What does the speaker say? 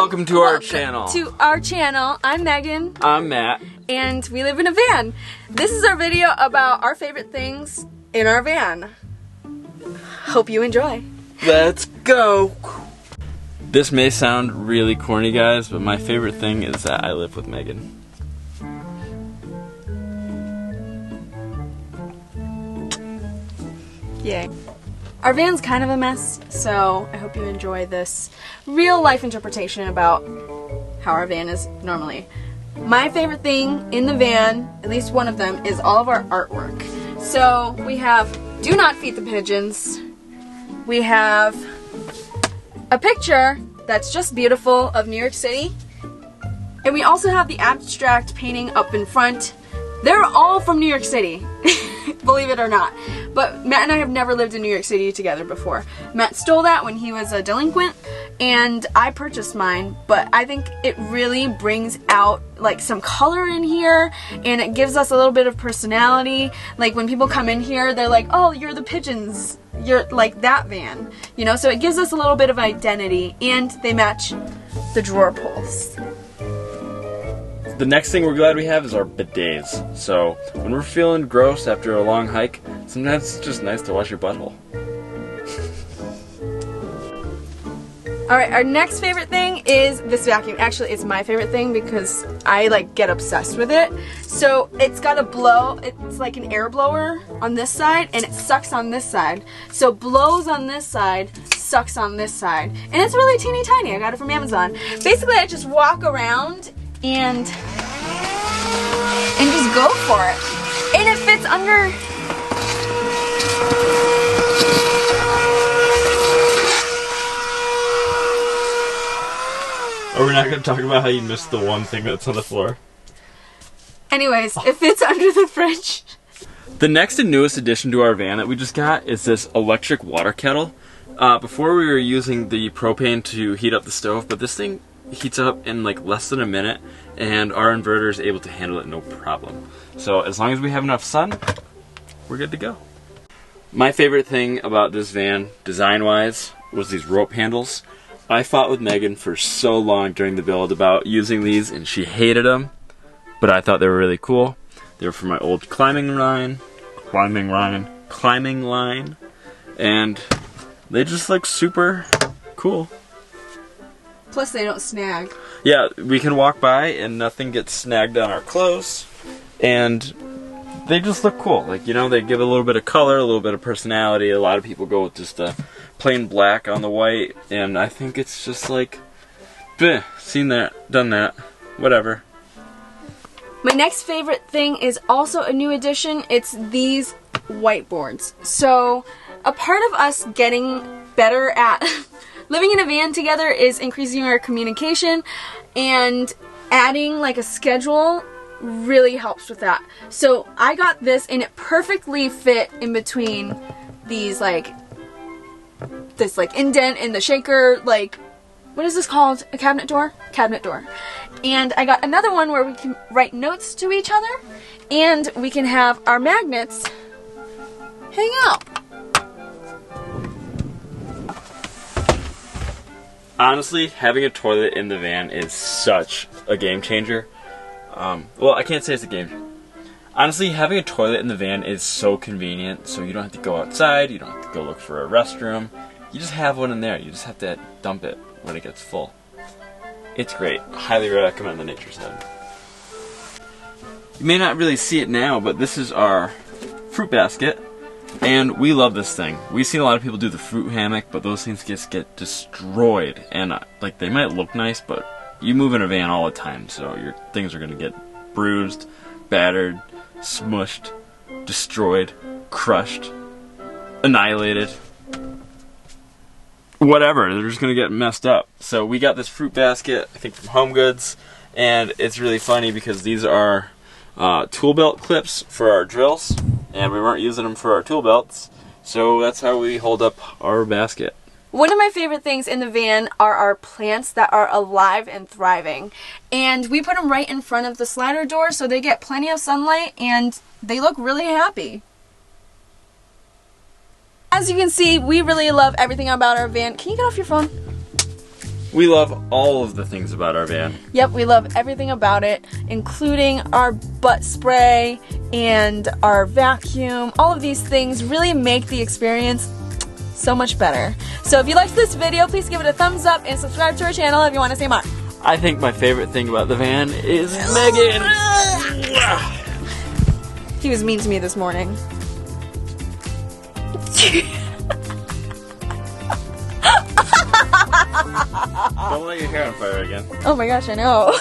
welcome to our channel. I'm Megan. I'm Matt. And we live in a van. This is our video about our favorite things in our van. Hope you enjoy. Let's go. This may sound really corny, guys, but my favorite thing is that I live with Megan. Yay. Our van's kind of a mess, so I hope you enjoy this real life interpretation about how our van is normally. My favorite thing in the van, at least one of them, is all of our artwork. So we have Do Not Feed the Pigeons. We have a picture that's just beautiful of New York City. And we also have the abstract painting up in front. They're all from New York City, believe it or not. But Matt and I have never lived in New York City together before. Matt stole that when he was a delinquent, and I purchased mine, but I think it really brings out like some color in here, and it gives us a little bit of personality. Like when people come in here, they're like, oh, you're the Pigeons. You're like that van, you know? So it gives us a little bit of identity, and they match the drawer pulls. The next thing we're glad we have is our bidets. So when we're feeling gross after a long hike, sometimes it's just nice to wash your butthole. Alright, our next favorite thing is this vacuum. Actually, it's my favorite thing because I like get obsessed with it. So it's got a blow, it's like an air blower on this side, and it sucks on this side. So blows on this side, sucks on this side. And it's really teeny tiny. I got it from Amazon. Basically, I just walk around and just go for it. And it fits under. Are we not going to talk about how you missed the one thing that's on the floor? Anyways, it fits under the fridge. The next and newest addition to our van that we just got is this electric water kettle. Before we were using the propane to heat up the stove, but this thing heats up in like less than a minute, and our inverter is able to handle it no problem. So as long as we have enough sun, we're good to go. My favorite thing about this van, design-wise, was these rope handles. I fought with Megan for so long during the build about using these, and she hated them, but I thought they were really cool. They were for my old climbing line, and they just look super cool. Plus they don't snag. Yeah, we can walk by and nothing gets snagged on our clothes, and they just look cool. Like, you know, they give a little bit of color, a little bit of personality. A lot of people go with just a plain black on the white, and I think it's just like, bleh, seen that, done that, whatever. My next favorite thing is also a new addition. It's these whiteboards. So a part of us getting better at living in a van together is increasing our communication, and adding like a schedule really helps with that. So I got this, and it perfectly fit in between these this indent in the shaker, like, what is this called? A cabinet door? Cabinet door. And I got another one where we can write notes to each other, and we can have our magnets hang out. Honestly, having a toilet in the van is such a game changer. Well, I can't say it's a game changer. Honestly, having a toilet in the van is so convenient, so you don't have to go outside, you don't have to go look for a restroom. You just have one in there, you just have to dump it when it gets full. It's great. Highly recommend the Nature's Head. You may not really see it now, but this is our fruit basket. And we love this thing. We've seen a lot of people do the fruit hammock, but those things just get destroyed. And like, they might look nice, but you move in a van all the time, so your things are going to get bruised, battered, smushed, destroyed, crushed, annihilated. Whatever, they're just going to get messed up. So we got this fruit basket, I think from Home Goods, and it's really funny because these are tool belt clips for our drills, and we weren't using them for our tool belts, so that's how we hold up our basket. One of my favorite things in the van are our plants that are alive and thriving. And we put them right in front of the slider door so they get plenty of sunlight and they look really happy. As you can see, we really love everything about our van. Can you get off your phone? We love all of the things about our van. Yep, we love everything about it, including our butt spray and our vacuum. All of these things really make the experience so much better. So if you liked this video, please give it a thumbs up and subscribe to our channel if you want to see more. I think my favorite thing about the van is Meghan. He was mean to me this morning. Don't let your hair on fire again. Oh my gosh, I know.